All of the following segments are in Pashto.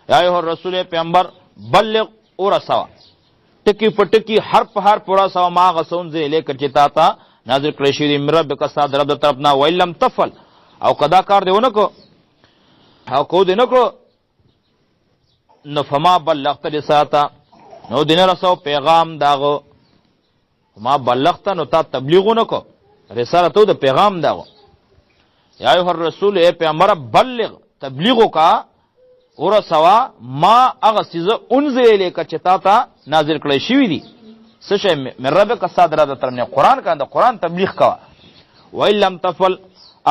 یا ایها الرسول پیغمبر بلغ ورسوا ټکی پټکی حرف حرف ورسوا ما غسون زی لیک چتا تا نازل کړی شی دی رب کا صاد رب طرفنا ویلم تفل او کدا کار دیونه کو او کو دینه کو نو فما بلغت رسالتا نو دینه رسو پیغام داغو ما بلغت نو تا تبلیغونه کو رسالتو د پیغام داغو یا ایها الرسول اے پیغمبر بلغ تبلیغو کا ورسوا ما اغسیز انزل الیک چتا تا نازل کړی شی دی سشه من رب کا صاد رب طرفنا قران کا د قران تبلیغ کا ویلم تفل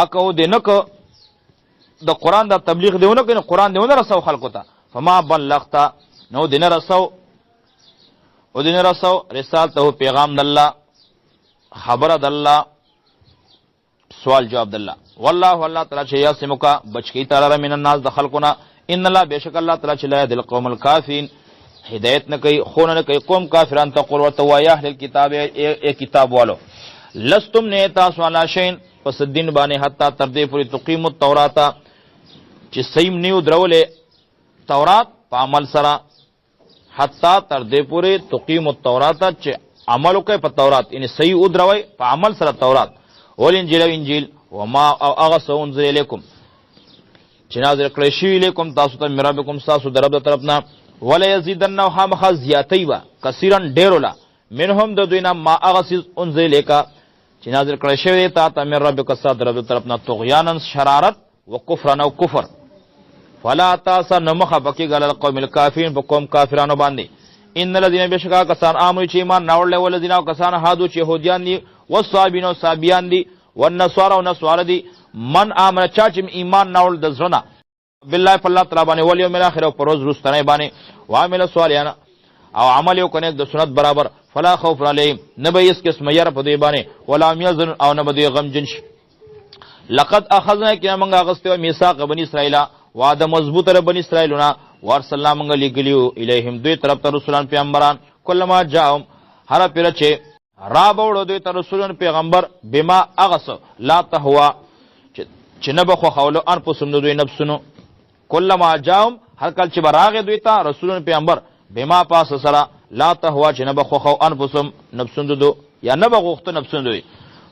اكو دینکو د قران د تبلیغ دیونه کنه قران دیونه رسو خلقو ته فما بلغت نو دین رسو او دین رسو رسالته پیغام د الله خبر د الله سوال جواب د الله والله الله تعالی چې یاسمک بچکی تعالی من الناس د خلقنا ان الله بشک الله تعالی چې لا يهدي القوم الكافرين هدایت نه کوي خون نه کوي قوم کافرانو ته قول ورته وایي اهل الكتاب ای کتاب والو لستم نه تاسو علی شین پس دین باندې حتا تر دې پوری تقیم التورات چې سیم نیو درولې تورات په عمل سره حتا تر دې پوری تقیم التورات چې عمل کوي په تورات یعنی صحیح او دروي په عمل سره تورات ول انجیل انجیل وما اغسون ذلیکم چې نازل کړی شی لیکم تاسو ته مرابکم تاسو درب طرفنا ولا یزیدن هم خزیاتی وا کثیرن ډیرولا منهم د دوینا ما اغسز انزل لیکا چې نازل کړی شوی تا ته من ربک صاد رب طرفنا طغیانا شرارت وکفرا او کفر فلا تاسا نمخ بکی گل القوم الکافرین بقوم کافرانو باندې ان الذين بشکا کسان امنوا چې ایمان ناوړل ولذین کسان هادو چې يهوديان دي والصابین او صابیان دي والنصارى او نصارى دي من امن چا چې ایمان ناوړل د زړه بالله فالله تعالی باندې ول یوم الاخر او پروز رستنه باندې وعمل صالحا او عمل یو کنه د سنت برابر فلا خوف علیهم نبی اس قسم ير په دی باندې ولا يحزن او نبی غم جنش لقد اخذنا کنا منغا غستو میثاق بنی اسرائیل وعده مضبوط ر بنی اسرائیلنا ورسلنا منغا لګلیو الیهم دوی طرف ته رسولان پیغمبران کلمہ جاءهم هر پیر چې را بوړو دوی ته رسولان پیغمبر بما اغس لا تهوا چې نه بخو خولو ان پسوم دوی نفسونو کلمہ جاءهم هر کله چې براغه دوی ته رسولان پیغمبر بما پاس سره لا تهوا چې نه بخو خو ان پسوم نفسون دو یا نه بغوخت نفسون دوی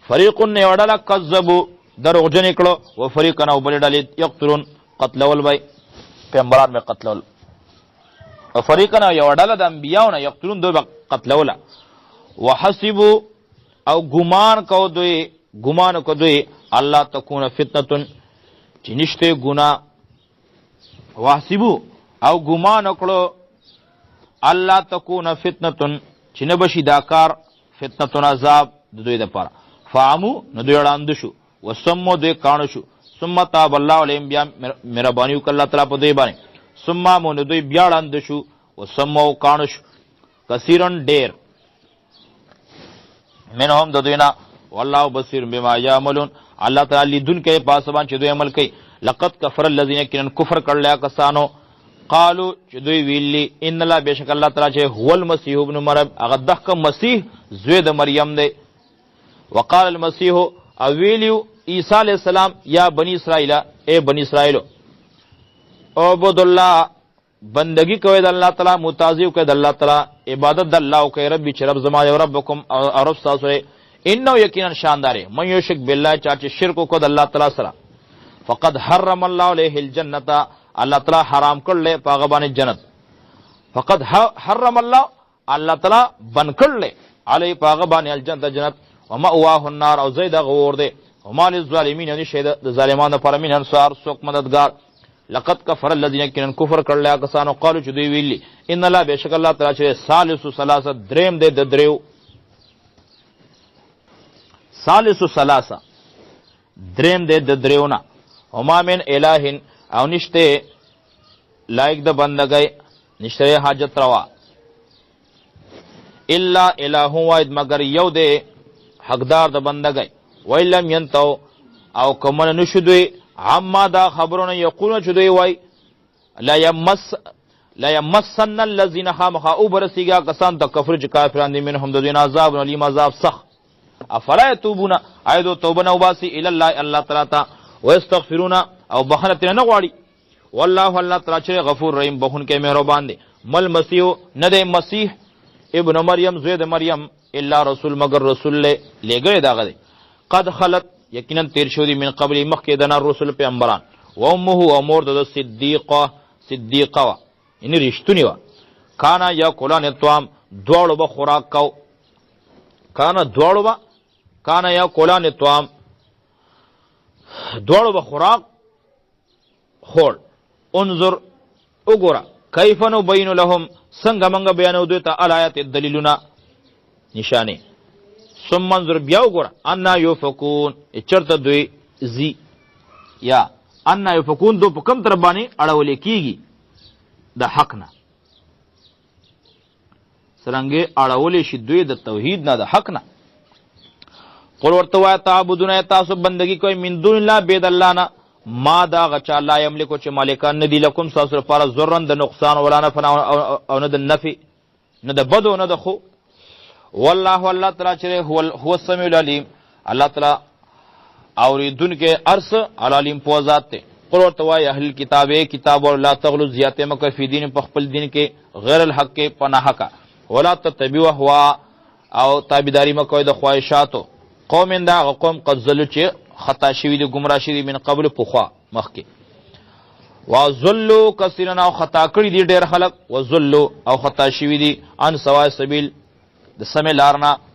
فریق نه وړل کذبوا دروغ جن کړو و فریقنا وبل ډلې یقتلون قتل ول بای پیغمبران می قتل ول و فریقنا یو ډله د انبیاونه یقتلون دوی قتل ول وحسبوا او ګمان کو دوی الله تکون فتنه چې نشته ګنا وحسبوا او ګمان کړو الله تکون فتنه چې نه بشي داکار فتنه عذاب د دوی لپاره فامو نو دوی وړاندې شو وسمو دوی کانو شو ثم تاب الله علیهم بیا مهرباني وکړه الله تعالی په دوی باندې ثم مو نو دوی بیا وړاندې شو وسمو کانو شو کثیرن ډیر منهم د دوینا والله بصیر بما یعملون الله تعالی دن کې پاسبان چې دوی عمل کوي لقد کفر الذين كانوا کفر کړل کسانو قالو چې دوی ویلی ان الله بشک الله تعالی چې هو المسيح ابن مریم هغه دغه مسیح زوی د مریم دی وقال المسيح او ویلیو عیسی علیہ السلام یا بنی اسرائیل اے بنی اسرائیل عبد الله بندگی کوي د الله تعالی متعظم کوي د الله تعالی عبادت د الله کوي ربي چې رب زما او ربکم او رب تاسو انه یقینا شاندار من یشرک بالله چې شرک کو د الله تعالی سره فقد حرم الله علیه الجنه الله تعالی حرام کړل پاغه باندې جنت فقد حرم الله تعالی بن کړل علی پاغه باندې الجنه جنت ومأواه النار او زید غور دی وما للظالمین یعنی شهید د ظالمانو پر من انصار سوک مددگار لقد کفر الذين كانوا کفر کړل کسانو قالو چې دوی ویلی ان الله بشک الله تعالی چې ثالث ثلاثه دریم دی د دریو ثالث ثلاثه دریم دی د دریونه وما من الہ او نشته لایک د بندګۍ نشته حاجت روا الا الہ واحد مگر یو دی حقدار د بندګۍ ویلم ینتو او کمن نشدوی عما دا خبرونه یقولون چدوی وای لا یمسن الذین خامخا او برسیگا کسان تا کفر چه کافران دی منهم دو دین عذاب علیم عذاب سخ افلا یتوبون ایدو توبه نو باسی الالله الله تعالی تا ویستغفرون او بخنتنا نغواړي والله الله تعالی چې غفور رحیم بخون کې مهربان دی. مل مسیح نه دی مسیح ابن مریم زوی د مریم الا رسول مگر رسول له لګړې داغه دی. قد خلت یقینا تیر شو دی من قبل مخکې دنا رسول پیغمبران و امه امور د صدیقه یعنی رښتونی و. کانا یا کولان توام دوړو به خوراک کو کانا یا کولان توام دوړو به خوراک خور. انظر وګوره کیف نبین لهم څنګه موږ بیانو دوی ته الایات دلیلونه نشانه. ثم انظر بیا وګوره ان یفکون چرته دوی زی یا ان یفکون دو په کوم تر باندې اړول کیږي د حق نه سرنګي اړول شي دوی د توحید نه د حق نه. قل ورته وای تعبدون تاسو بندگی کوي من دون الله بيد الله نه ما دا غچا لا یملکو چې مالکان ندی لکم تاسو لپاره ضرر د نقصان ولا نفع او نه د نفع نه د بدو نه د خو. والله الله تعالی چې هو السمیع العلیم الله تعالی اوریدونکو ارس العلیم په ذات ته. قل ورته وای اهل کتاب اور لا تغلو زیاته مکه فی دین په خپل دین کې غیر الحق کې پناه کا ولا تتبعوا هوا او تابعداري مکوئ د خواهشاتو قوم دا قوم قد زلوا چې خطا شوی دی گمراه شوی من قبل پخوا مخکې وذلوا کثیرا او خطا کړی دی ډېر خلک وذلوا او خطا شوی دی ان سوا سبیل د سمې لارنا